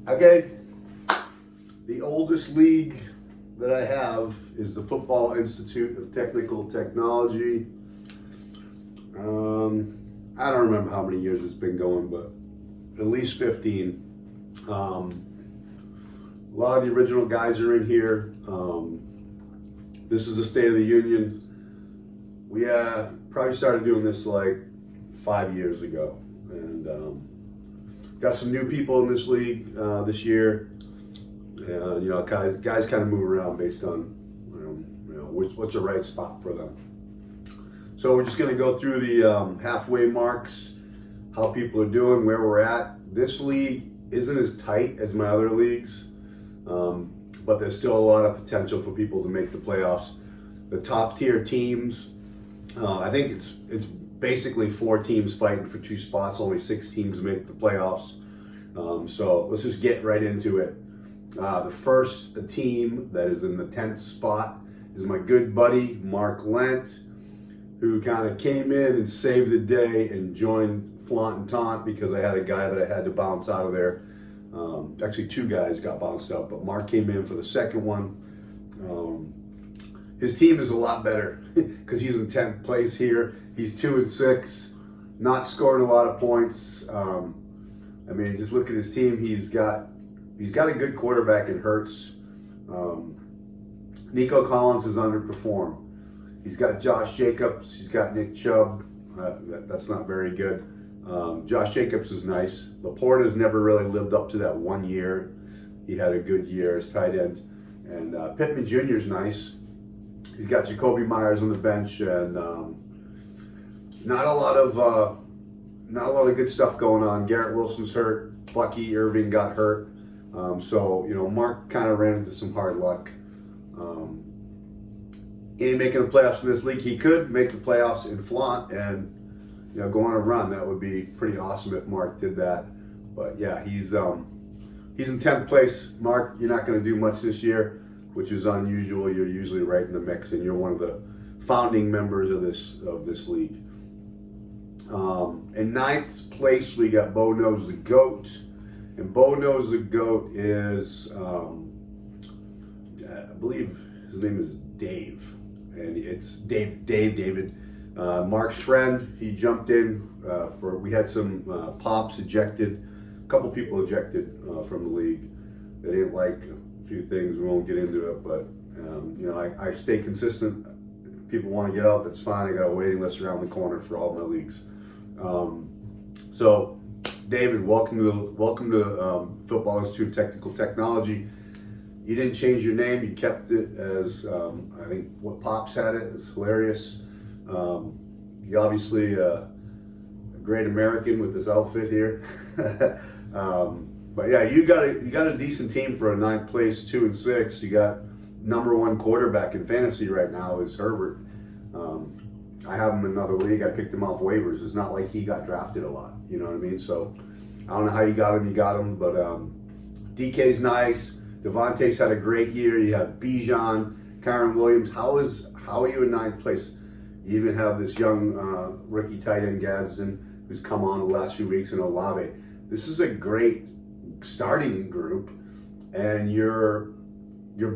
Okay, the oldest league that I have is the Football Institute of Technical Technology. I don't remember how many years it's been going, but at least 15. A lot of the original guys are in here. This is the State of the Union. We probably started doing this like 5 years ago, and got some new people in this league this year. Guys kind of move around based on what's the right spot for them. So we're just going to go through the halfway marks, how people are doing, where we're at. This league isn't as tight as my other leagues, but there's still a lot of potential for people to make the playoffs. The top tier teams, I think it's basically 4 teams fighting for 2 spots. Only 6 teams make the playoffs. So let's just get right into it. The first team that is in the 10th spot is my good buddy Mark Lent, who kind of came in and saved the day and joined Flaunt and Taunt because I had a guy that I had to bounce out of there. Actually, 2 guys got bounced out, but Mark came in for the second one. His team is a lot better because he's in 10th place here. He's 2-6, not scoring a lot of points. Just look at his team. He's got a good quarterback in Hurts. Nico Collins has underperformed. He's got Josh Jacobs. He's got Nick Chubb. That's not very good. Josh Jacobs is nice. Laporte has never really lived up to that 1 year. He had a good year as tight end. And Pittman Jr. is nice. He's got Jacoby Myers on the bench, and not a lot of good stuff going on. Garrett Wilson's hurt. Bucky Irving got hurt. Mark kind of ran into some hard luck. He ain't making the playoffs in this league. He could make the playoffs in Flaunt and go on a run. That would be pretty awesome if Mark did that. But yeah, he's in 10th place. Mark, you're not going to do much this year, which is unusual. You're usually right in the mix, and you're one of the founding members of this league. In 9th place, we got Bo Knows the Goat. And Bo Knows the Goat is, I believe his name is Dave. And it's David. Mark's friend, he jumped in we had some pops ejected. A couple people ejected from the league. They didn't like a few things. We won't get into it, but I stay consistent. If people want to get out, that's fine. I got a waiting list around the corner for all my leagues. So David, welcome to Football Institute of Technical Technology. You didn't change your name. You kept it as, I think, what Pops had it. It's hilarious. You're obviously a great American with this outfit here. But yeah, you got a decent team for a 9th place, 2-6. You got #1 quarterback in fantasy right now is Herbert. I have him in another league. I picked him off waivers. It's not like he got drafted a lot. You know what I mean? So I don't know how you got him. But DK's nice. Devontae's had a great year. You have Bijan, Kyron Williams. How are you in 9th place? You even have this young rookie tight end Gadsden who's come on the last few weeks, in Olave. This is a great starting group, and your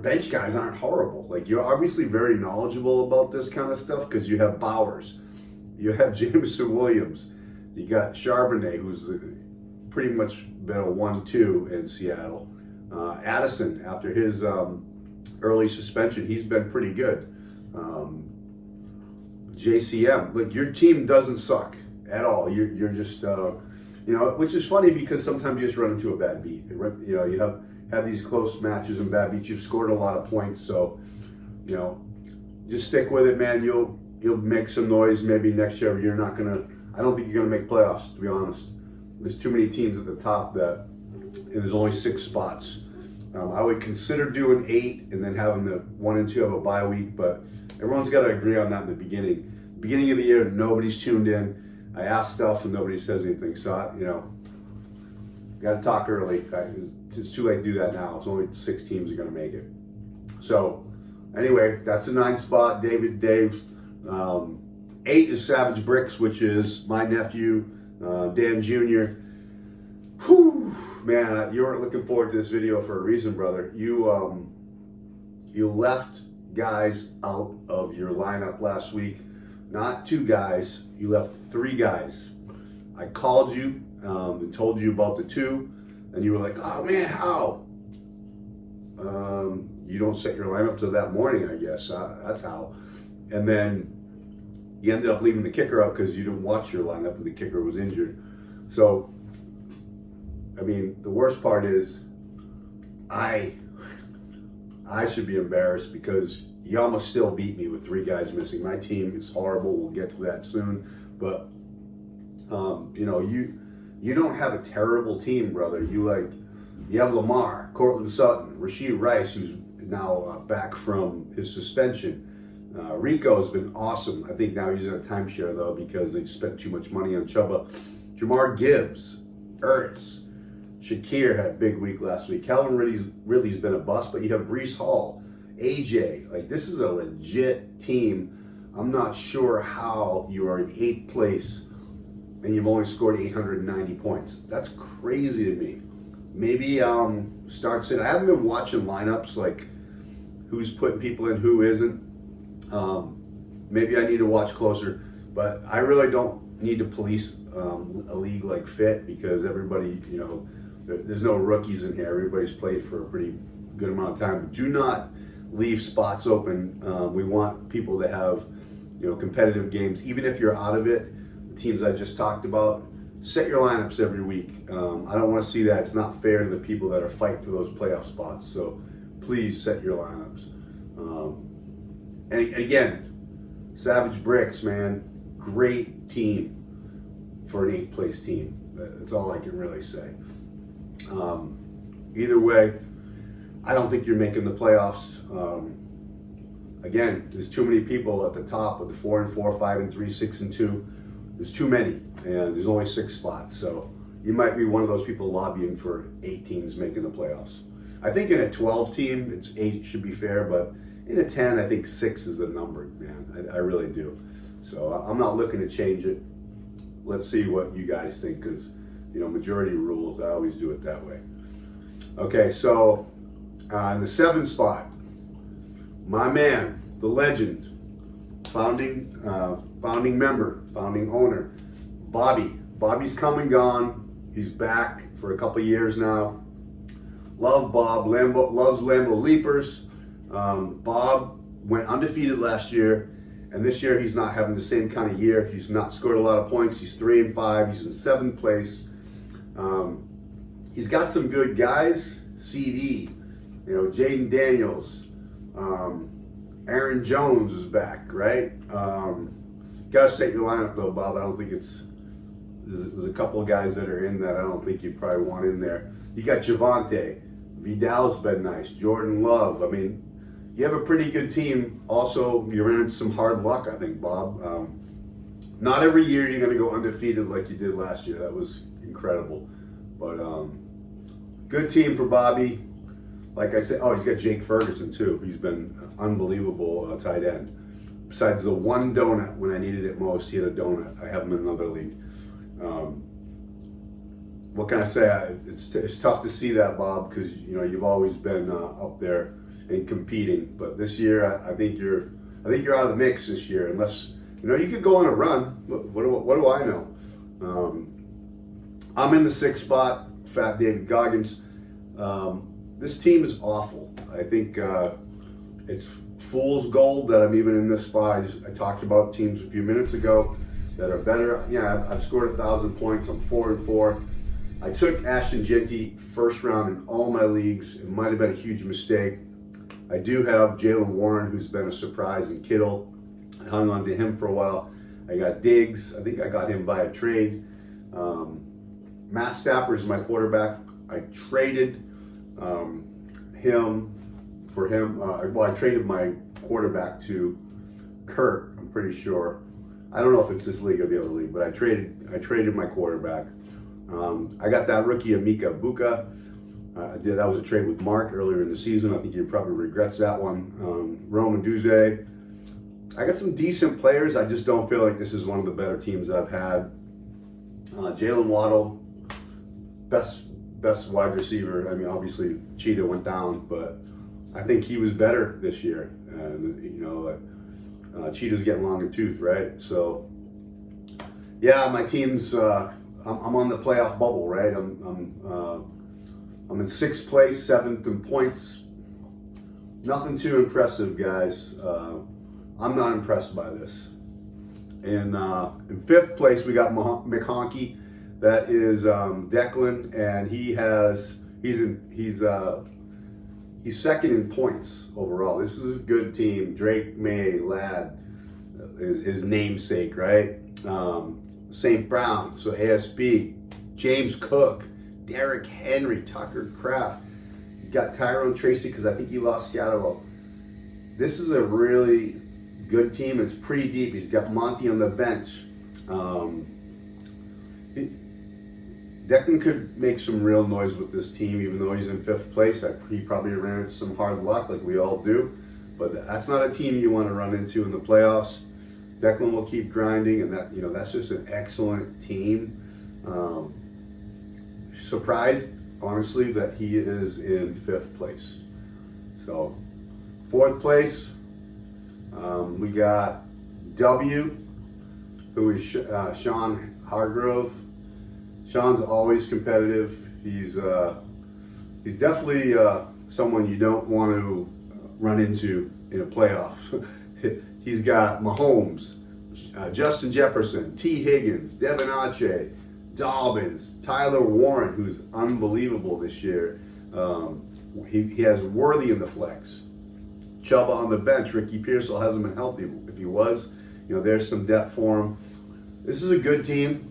bench guys aren't horrible. Like, you're obviously very knowledgeable about this kind of stuff because you have Bowers, you have Jameson Williams, you got Charbonnet, who's pretty much been a 1-2 in Seattle. Addison, after his early suspension, he's been pretty good. JCM, like, your team doesn't suck at all. You're just, which is funny because sometimes you just run into a bad beat. You have these close matches and bad beats. You've scored a lot of points, so just stick with it, man. You'll make some noise maybe next year. You're not gonna. I don't think you're gonna make playoffs, to be honest. There's too many teams at the top and there's only 6 spots. I would consider doing 8 and then having the 1 and 2 have a bye week, but everyone's got to agree on that in the beginning. Beginning of the year, nobody's tuned in. I ask stuff and nobody says anything, so got to talk early. It's too late to do that now. It's only 6 teams are going to make it. So anyway, that's the 9th spot, Dave. 8 is Savage Bricks, which is my nephew, Dan Jr. Whew. Man, you weren't looking forward to this video for a reason, brother. You left guys out of your lineup last week. Not 2 guys. You left 3 guys. I called you and told you about the 2, and you were like, "Oh man, how?" You don't set your lineup till that morning, I guess. That's how. And then you ended up leaving the kicker out because you didn't watch your lineup and the kicker was injured. So, I mean, the worst part is I should be embarrassed because you almost still beat me with 3 guys missing. My team is horrible. We'll get to that soon. But, you know, you don't have a terrible team, brother. You have Lamar, Cortland Sutton, Rashid Rice, who's now back from his suspension. Rico's been awesome. I think now he's in a timeshare, though, because they spent too much money on Chuba. Jamar Gibbs, Ertz, Shakir had a big week last week. Calvin Ridley's been a bust, but you have Breece Hall, AJ. Like, this is a legit team. I'm not sure how you are in 8th place and you've only scored 890 points. That's crazy to me. Maybe start sitting. I haven't been watching lineups, like who's putting people in, who isn't. Maybe I need to watch closer, but I really don't need to police a league like Fit because everybody, you know, there's no rookies in here. Everybody's played for a pretty good amount of time. But do not leave spots open. We want people to have, you know, competitive games. Even if you're out of it, the teams I just talked about, set your lineups every week. I don't want to see that. It's not fair to the people that are fighting for those playoff spots. So please set your lineups. And again, Savage Bricks, man, great team for an 8th place team. That's all I can really say. Either way, I don't think you're making the playoffs. Again, there's too many people at the top with the 4-4, 5-3, 6-2. There's too many, and there's only 6 spots. So you might be one of those people lobbying for 8 teams making the playoffs. I think in a 12 team, it's 8 should be fair, but in a 10, I think 6 is the number, man. I really do. So I'm not looking to change it. Let's see what you guys think, because, you know, majority rules, I always do it that way. Okay, so in the 7th spot, my man, the legend, founding member, founding owner, Bobby. Bobby's come and gone. He's back for a couple years now. Love Bob. Loves Lambo Leapers. Bob went undefeated last year, and this year he's not having the same kind of year. He's not scored a lot of points. He's 3-5. He's in 7th place. He's got some good guys. CD, you know, Jaden Daniels, Aaron Jones is back, right? Gotta set your lineup though, Bob. I don't think there's a couple of guys that are in that I don't think you probably want in there. You got Javonte, Vidal's been nice, Jordan Love. I mean, you have a pretty good team. Also, you're in some hard luck, I think, Bob. Not every year you're going to go undefeated like you did last year. That was incredible. But good team for Bobby. Like I said, he's got Jake Ferguson too. He's been unbelievable tight end. Besides the one donut when I needed it most, he had a donut. I have him in another league. What can I say? It's tough to see that, Bob, because you know you've always been up there and competing. But this year, I think you're out of the mix this year. Unless you know you could go on a run. What do I know? I'm in the 6th spot. Fat David Goggins. This team is awful. I think it's fool's gold that I'm even in this spot. I talked about teams a few minutes ago that are better. Yeah, I've scored 1,000 points. I'm 4-4. I took Ashton Jeanty 1st round in all my leagues. It might have been a huge mistake. I do have Jalen Warren, who's been a surprise, and Kittle. I hung on to him for a while. I got Diggs. I think I got him via trade. Matt Stafford is my quarterback. I traded him for him. I traded my quarterback to Kurt, I'm pretty sure. I don't know if it's this league or the other league, but I traded my quarterback. I got that rookie Amika Buka. That was a trade with Mark earlier in the season. I think he probably regrets that one. Roman Duze. I got some decent players. I just don't feel like this is one of the better teams that I've had. Jalen Waddle, best best wide receiver. I mean, obviously Cheetah went down, but I think he was better this year. And you know, Cheetah's getting long in tooth, right? So yeah, my team's. I'm on the playoff bubble, right? I'm in 6th place, 7th in points. Nothing too impressive, guys. I'm not impressed by this. In 5th place, we got McHonky. That is Declan, and he's second in points overall. This is a good team. Drake May, Ladd, his namesake, right? St. Brown, so ASB, James Cook, Derrick Henry, Tucker Kraft. You got Tyrone Tracy because I think he lost Scatterwell. This is a really good team. It's pretty deep. He's got Monty on the bench. Declan could make some real noise with this team, even though he's in 5th place. He probably ran into some hard luck like we all do. But that's not a team you want to run into in the playoffs. Declan will keep grinding, and that's just an excellent team. Surprised, honestly, that he is in 5th place. So, 4th place, we got W, who is Sean Hargrove. Sean's always competitive. He's definitely someone you don't want to run into in a playoff. He's got Mahomes, Justin Jefferson, T. Higgins, Devin Ache, Dobbins, Tyler Warren, who's unbelievable this year. He has Worthy in the flex. Chuba on the bench. Ricky Pearsall hasn't been healthy. If he was, there's some depth for him. This is a good team,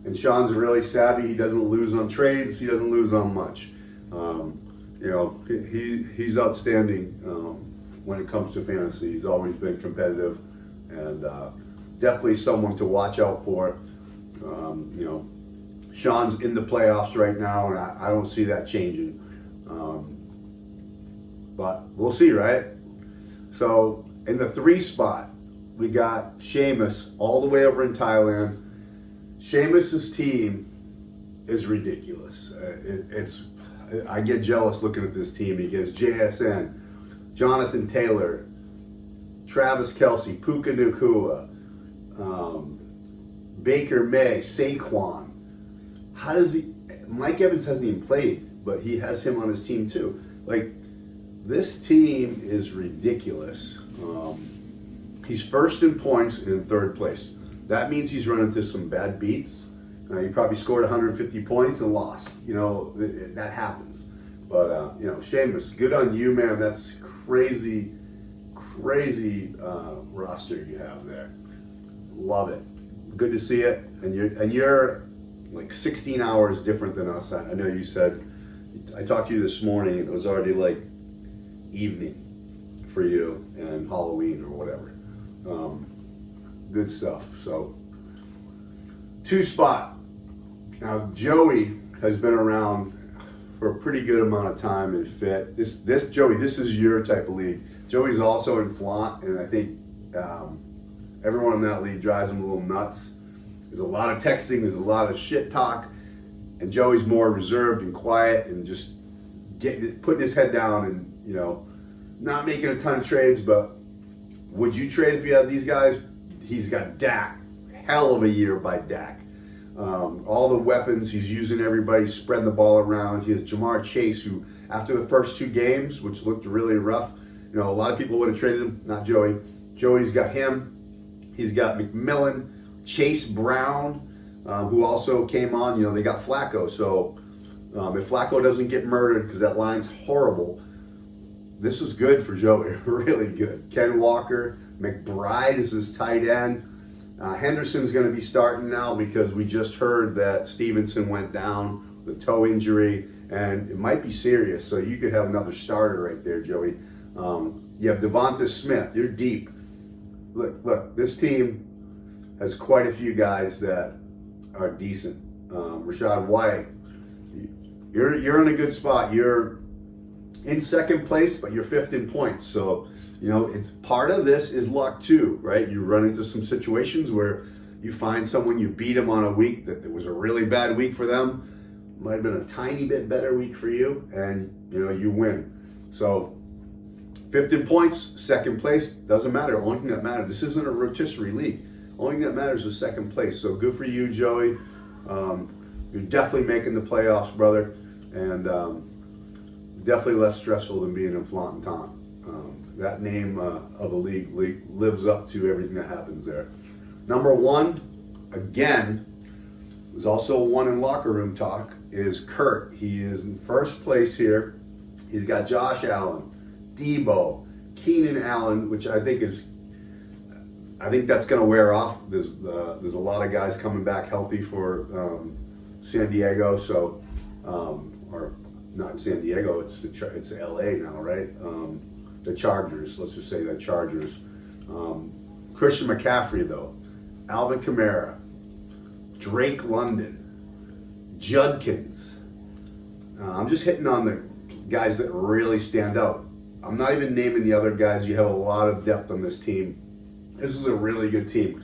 and Sean's really savvy. He doesn't lose on trades. He doesn't lose on much. He's outstanding when it comes to fantasy. He's always been competitive, and definitely someone to watch out for. Sean's in the playoffs right now, and I don't see that changing. But we'll see, right? So in the 3 spot, we got Seamus all the way over in Thailand. Seamus's team is ridiculous. I get jealous looking at this team. He gets JSN, Jonathan Taylor, Travis Kelce, Puka Nacua, Baker May, Saquon. How does he? Mike Evans hasn't even played, but he has him on his team too. Like, this team is ridiculous. He's 1st in points and in 3rd place. That means he's run into some bad beats. He probably scored 150 points and lost. That happens. But Seamus, good on you, man. That's crazy roster you have there. Love it. Good to see it. And you're like 16 hours different than us. I know you said, I talked to you this morning, it was already like evening for you and Halloween or whatever. Good stuff. So 2 spot. Now Joey has been around for a pretty good amount of time and fit. This Joey, this is your type of league. Joey's also in Flaunt, and I think everyone in that league drives him a little nuts. There's a lot of texting, there's a lot of shit talk, and Joey's more reserved and quiet and just putting his head down and not making a ton of trades. But would you trade if you had these guys? He's got Dak, hell of a year by Dak. All the weapons, he's using everybody, spreading the ball around. He has Jamar Chase, who after the first 2 games, which looked really rough, a lot of people would have traded him, not Joey. Joey's got him. He's got McMillan, Chase Brown, who also came on. They got Flacco. So if Flacco doesn't get murdered, because that line's horrible, this is good for Joey, really good. Ken Walker, McBride is his tight end. Henderson's going to be starting now because we just heard that Stevenson went down with toe injury, and it might be serious. So you could have another starter right there, Joey. You have Devonta Smith. You're deep. Look, this team has quite a few guys that are decent. Rashad White, you're in a good spot. You're in 2nd place, but you're 5th in points. So, it's part of this is luck too, right? You run into some situations where you find someone, you beat them on a week that it was a really bad week for them. Might have been a tiny bit better week for you, and you win. So 5th in points, 2nd place, doesn't matter. Only thing that matters, this isn't a rotisserie league. Only thing that matters is 2nd place. So good for you, Joey. You're definitely making the playoffs, brother, and definitely less stressful than being in Flanton. That name of a league lives up to everything that happens there. Number 1, again, was also one in locker room talk, is Kurt. He is in 1st place here. He's got Josh Allen, Debo, Keenan Allen, which I think that's going to wear off. There's a lot of guys coming back healthy for San Diego, so or not San Diego, it's LA now, right? The Chargers. Let's just say the Chargers. Christian McCaffrey though, Alvin Kamara, Drake London, Judkins. I'm just hitting on the guys that really stand out. I'm not even naming the other guys. You have a lot of depth on this team. This is a really good team.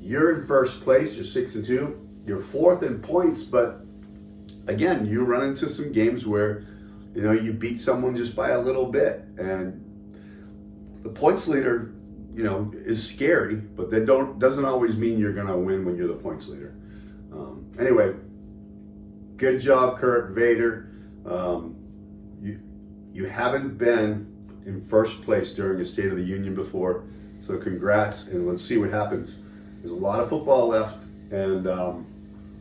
You're in 1st place. You're 6-2. You're 4th in points, but again, you run into some games where you beat someone just by a little bit, and the points leader, is scary, but that doesn't always mean you're gonna win when you're the points leader. Anyway, good job, Kurt Vader. You haven't been in 1st place during a State of the Union before, so congrats, and let's see what happens. There's a lot of football left, and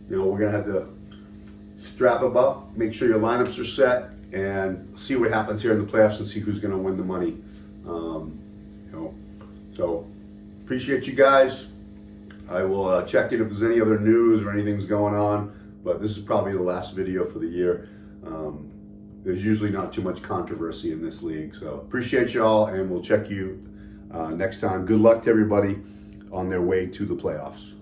we're gonna have to strap them up, make sure your lineups are set, and see what happens here in the playoffs and see who's gonna win the money. So appreciate you guys. I will check in if there's any other news or anything's going on, but this is probably the last video for the year. There's usually not too much controversy in this league, so appreciate y'all, and we'll check you next time. Good luck to everybody on their way to the playoffs.